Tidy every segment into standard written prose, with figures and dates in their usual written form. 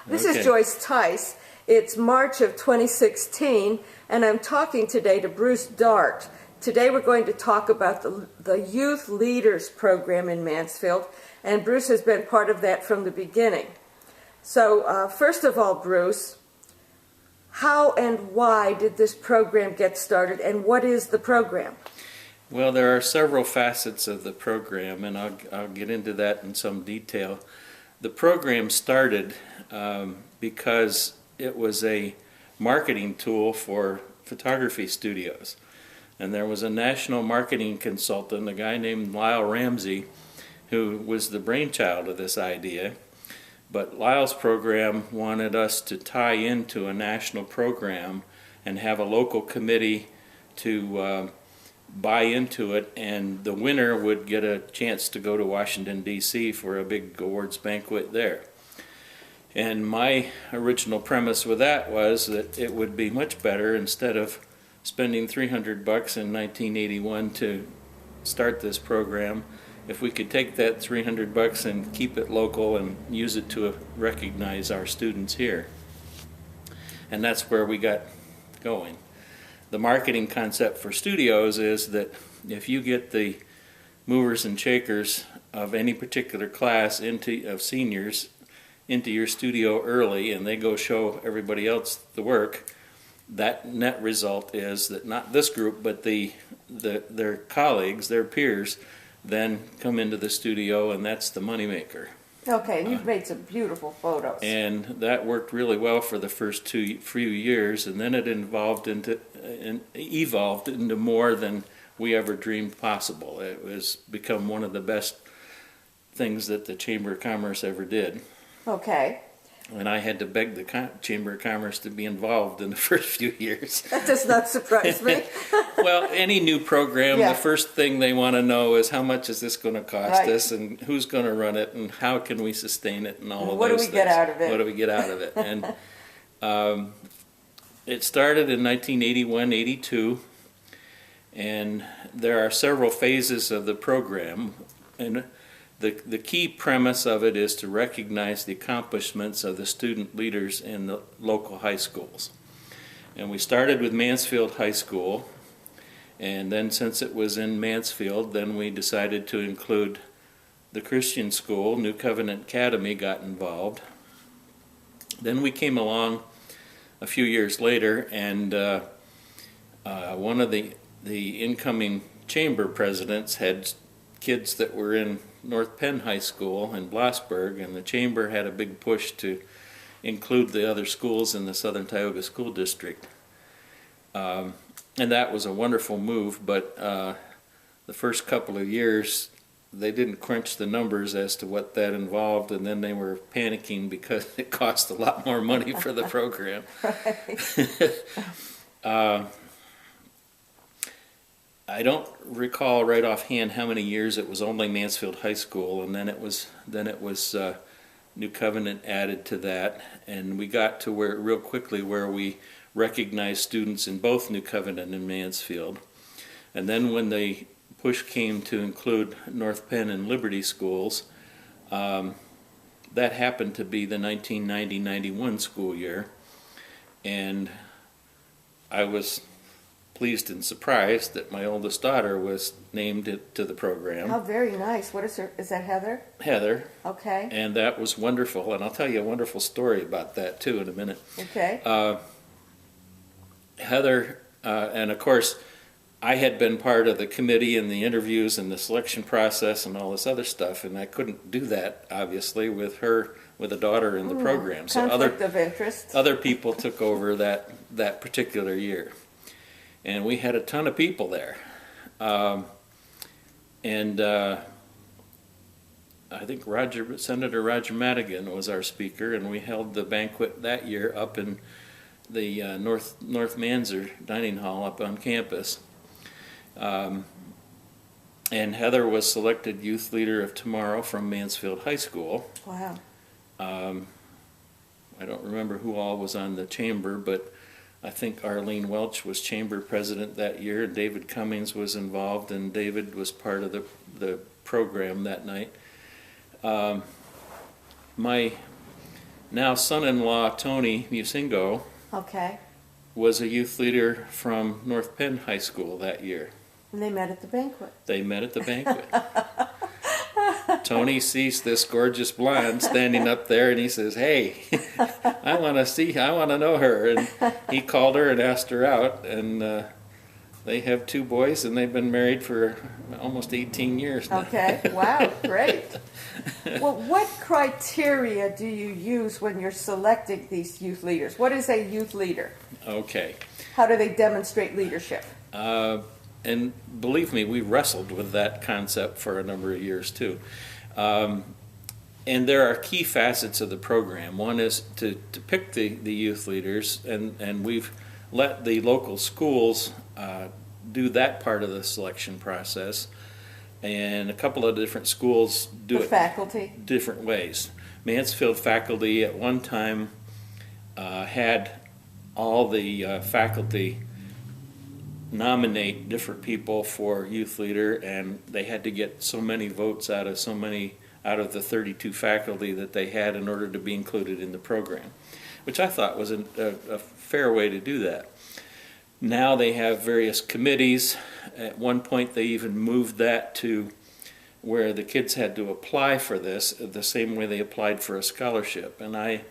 This is Joyce Tice. It's March of 2016, and I'm talking today to Bruce Dart. Today we're going to talk about the Youth Leaders Program in Mansfield, and Bruce has been part of that from the beginning. So first of all, Bruce, how and why did this program get started, and what is the program? Well, there are several facets of the program, and I'll get into that in some detail. The program started because it was a marketing tool for photography studios. And there was a national marketing consultant, a guy named Lyle Ramsey, who was the brainchild of this idea. But Lyle's program wanted us to tie into a national program and have a local committee to buy into it, and the winner would get a chance to go to Washington, D.C. for a big awards banquet there. And my original premise with that was that it would be much better, instead of spending $300 in 1981 to start this program, if we could take that $300 and keep it local and use it to recognize our students here. And that's where we got going. The marketing concept for studios is that if you get the movers and shakers of any particular class of seniors into your studio early, and they go show everybody else the work, that net result is that not this group, but their colleagues, their peers, then come into the studio, and that's the moneymaker. Okay, and you've made some beautiful photos. And that worked really well for the first few years, and then it evolved into more than we ever dreamed possible. It was become one of the best things that the Chamber of Commerce ever did. Okay. And I had to beg the Chamber of Commerce to be involved in the first few years. That does not surprise me. Well, any new program, the first thing they want to know is how much is this going to cost us, and who's going to run it, and how can we sustain it, and all of those things. What do we get out of it? What do we get out of it? And it started in 1981-82, and there are several phases of the program. And the key premise of it is to recognize the accomplishments of the student leaders in the local high schools. And we started with Mansfield High School, and then since it was in Mansfield, then we decided to include the Christian school. New Covenant Academy got involved. Then we came along a few years later, and one of the incoming chamber presidents had kids that were in North Penn High School in Blossburg, and the chamber had a big push to include the other schools in the Southern Tioga School District. And that was a wonderful move, but the first couple of years they didn't crunch the numbers as to what that involved, and then they were panicking because it cost a lot more money for the program. I don't recall right offhand how many years it was only Mansfield High School, and then it was New Covenant added to that, and we got to where real quickly where we recognized students in both New Covenant and Mansfield. And then when the push came to include North Penn and Liberty schools, that happened to be the 1990-91 school year, and I was pleased and surprised that my oldest daughter was named to the program. How very nice. What is her? Is that Heather? Heather. Okay. And that was wonderful, and I'll tell you a wonderful story about that too in a minute. Okay. Heather, and of course, I had been part of the committee and the interviews and the selection process and all this other stuff, and I couldn't do that obviously with a daughter in the program. So conflict of interest. Other people took over that particular year. And we had a ton of people there. I think Senator Roger Madigan was our speaker, and we held the banquet that year up in the North Manzer Dining Hall up on campus. And Heather was selected Youth Leader of Tomorrow from Mansfield High School. Wow. I don't remember who all was on the chamber, but I think Arlene Welch was chamber president that year, and David Cummings was involved, and David was part of the program that night. My Now, son-in-law Tony Musingo Okay. was a youth leader from North Penn High School that year. And they met at the banquet. They met at the banquet. Tony sees this gorgeous blonde standing up there, and he says, "Hey, I want to know her." And he called her and asked her out, and they have 2 boys, and they've been married for almost 18 years now. Okay, wow, great. Well, what criteria do you use when you're selecting these youth leaders? What is a youth leader? Okay. How do they demonstrate leadership? And believe me, we wrestled with that concept for a number of years too. And there are key facets of the program. One is to pick the youth leaders, and we've let the local schools do that part of the selection process. And a couple of different schools do The it faculty? different ways. Mansfield faculty at one time had all the faculty nominate different people for youth leader, and they had to get so many votes out of the 32 faculty that they had in order to be included in the program, which I thought was a fair way to do that. Now they have various committees. At one point they even moved that to where the kids had to apply for this the same way they applied for a scholarship, and I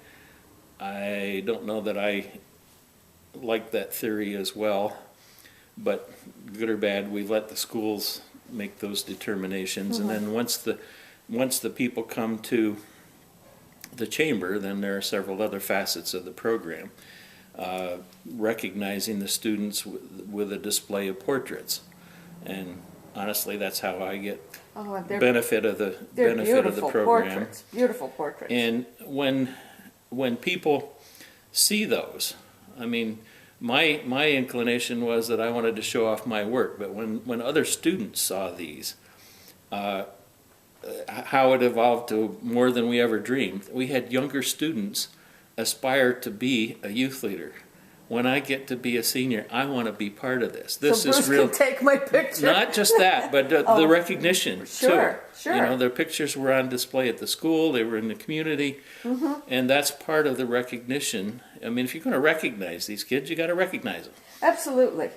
don't know that I like that theory as well. But good or bad, we let the schools make those determinations. Mm-hmm. And then once the people come to the chamber, then there are several other facets of the program. Recognizing the students with a display of portraits. And honestly, that's how I get benefit of the program. Portraits, beautiful portraits. And when people see those, I mean, my inclination was that I wanted to show off my work, but when other students saw these, how it evolved to more than we ever dreamed. We had younger students aspire to be a youth leader. When I get to be a senior, I want to be part of this. This so Bruce is real. Can take my picture. Not just that, but the recognition sure, too. Sure. You know, their pictures were on display at the school. They were in the community, mm-hmm. and that's part of the recognition. I mean, if you're going to recognize these kids, you got to recognize them. Absolutely.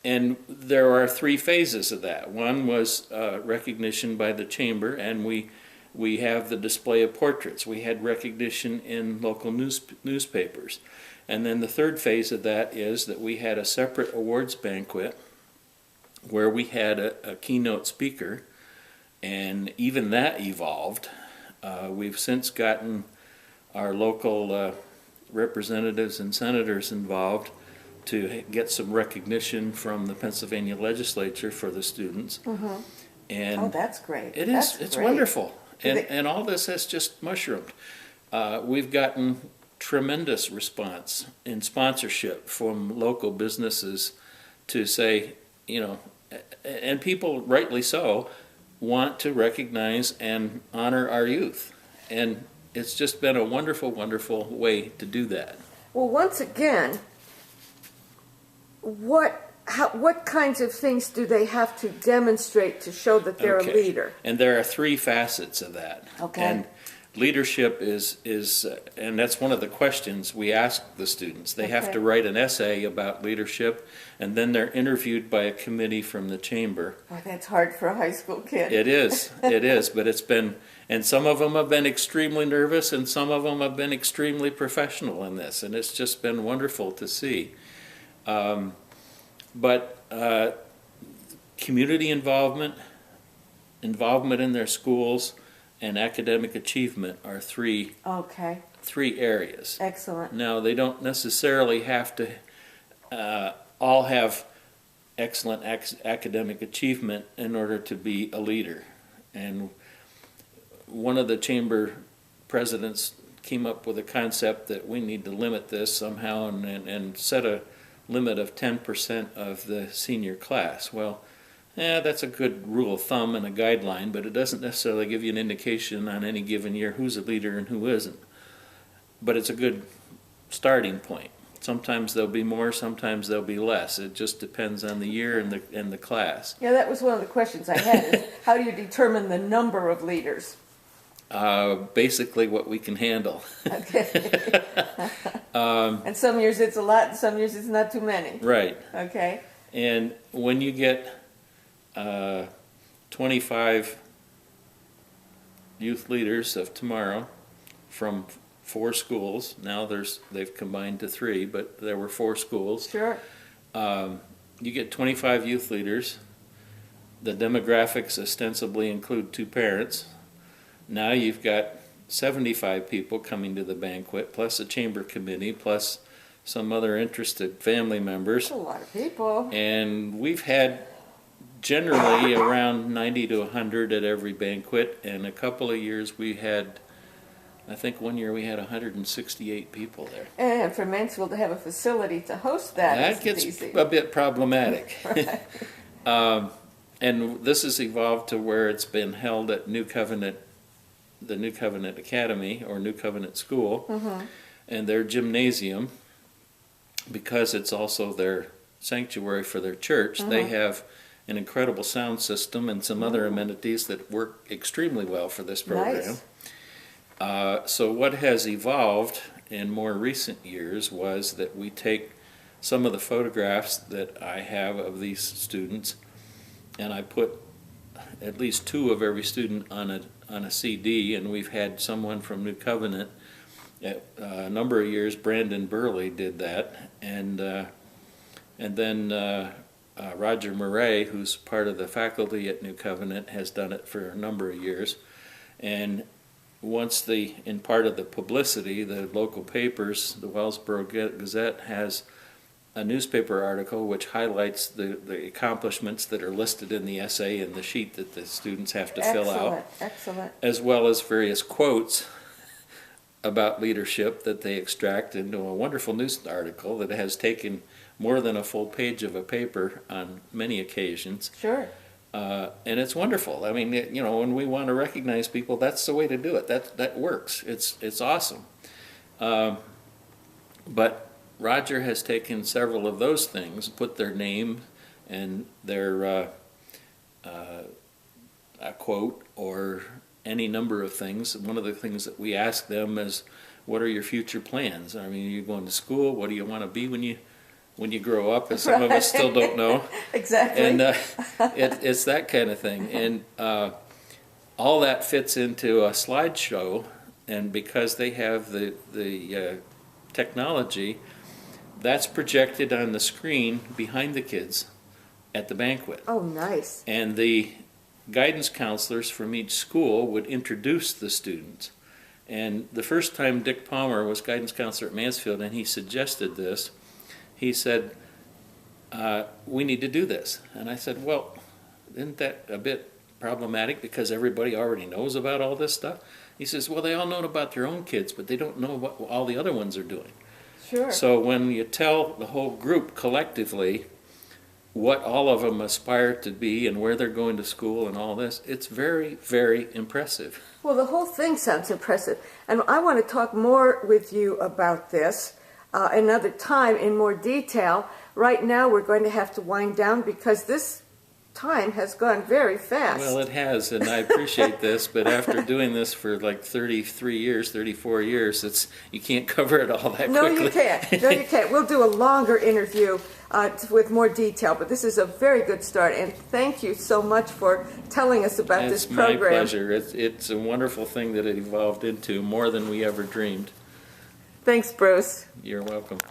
And there are 3 phases of that. One was recognition by the chamber, and we have the display of portraits. We had recognition in local newspapers. And then the 3rd phase of that is that we had a separate awards banquet where we had a keynote speaker, and even that evolved. We've since gotten our local representatives and senators involved to get some recognition from the Pennsylvania legislature for the students. Mm-hmm. And that's great. It's great. Wonderful. And all this has just mushroomed. We've gotten tremendous response in sponsorship from local businesses to say, you know, and people, rightly so, want to recognize and honor our youth. And it's just been a wonderful, wonderful way to do that. Well, once again, what kinds of things do they have to demonstrate to show that they're a leader? And there are 3 facets of that. Okay. And leadership is and that's one of the questions we ask the students. They have to write an essay about leadership, and then they're interviewed by a committee from the chamber. Boy, that's hard for a high school kid. It is, but it's been, and some of them have been extremely nervous, and some of them have been extremely professional in this, and it's just been wonderful to see. But community involvement in their schools, and academic achievement are 3 areas. Excellent. Now, they don't necessarily have to all have excellent academic achievement in order to be a leader. And one of the chamber presidents came up with a concept that we need to limit this somehow and set a limit of 10% of the senior class. Well, that's a good rule of thumb and a guideline, but it doesn't necessarily give you an indication on any given year who's a leader and who isn't. But it's a good starting point. Sometimes there'll be more, sometimes there'll be less. It just depends on the year and the class. Yeah, that was one of the questions I had, is how do you determine the number of leaders? Basically what we can handle. Okay. And some years it's a lot, and some years it's not too many. Right. Okay. And when you get 25 youth leaders of tomorrow from 4 schools, now they've combined to 3, but there were 4 schools. Sure. You get 25 youth leaders. The demographics ostensibly include 2 parents. Now you've got 75 people coming to the banquet, plus a chamber committee, plus some other interested family members. That's a lot of people. And we've had generally around 90 to 100 at every banquet, and a couple of years we had, I think one year we had 168 people there. And for Mansfield to have a facility to host that gets easy. a bit problematic. Right. And this has evolved to where it's been held at New Covenant, the New Covenant Academy or New Covenant School, and their gymnasium, because it's also their sanctuary for their church. They have an incredible sound system and some other amenities that work extremely well for this program. Nice. So what has evolved in more recent years was that we take some of the photographs that I have of these students, and I put at least 2 of every student on a CD, and we've had someone from New Covenant a number of years. Brandon Burley did that, and then Roger Murray, who's part of the faculty at New Covenant, has done it for a number of years. And once in part of the publicity, the local papers, the Wellsboro Gazette has a newspaper article which highlights the accomplishments that are listed in the essay and the sheet that the students have to fill out. Excellent. As well as various quotes about leadership that they extract into a wonderful news article that has taken more than a full page of a paper on many occasions. Sure. And it's wonderful. I mean, when we want to recognize people, that's the way to do it. That works. It's awesome. But Roger has taken several of those things, put their name and their a quote or any number of things. One of the things that we ask them is, what are your future plans? I mean, you're going to school. What do you want to be when you grow up? And some of us still don't know. Exactly. And it's that kind of thing. And all that fits into a slideshow. And because they have the technology, that's projected on the screen behind the kids at the banquet. Oh, nice. And the guidance counselors from each school would introduce the students. And the first time Dick Palmer was guidance counselor at Mansfield and he suggested this, he said, we need to do this. And I said, well, isn't that a bit problematic because everybody already knows about all this stuff? He says, well, they all know about their own kids, but they don't know what all the other ones are doing. Sure. So when you tell the whole group collectively what all of them aspire to be and where they're going to school and all this, it's very, very impressive. Well, the whole thing sounds impressive. And I want to talk more with you about this another time in more detail. Right now we're going to have to wind down because this time has gone very fast. Well, it has, and I appreciate this, but after doing this for like 33 years, 34 years, you can't cover it all that quickly. No, you can't. No, you can't. We'll do a longer interview with more detail, but this is a very good start, and thank you so much for telling us about this program. It's my pleasure. It's a wonderful thing that it evolved into, more than we ever dreamed. Thanks, Bruce. You're welcome.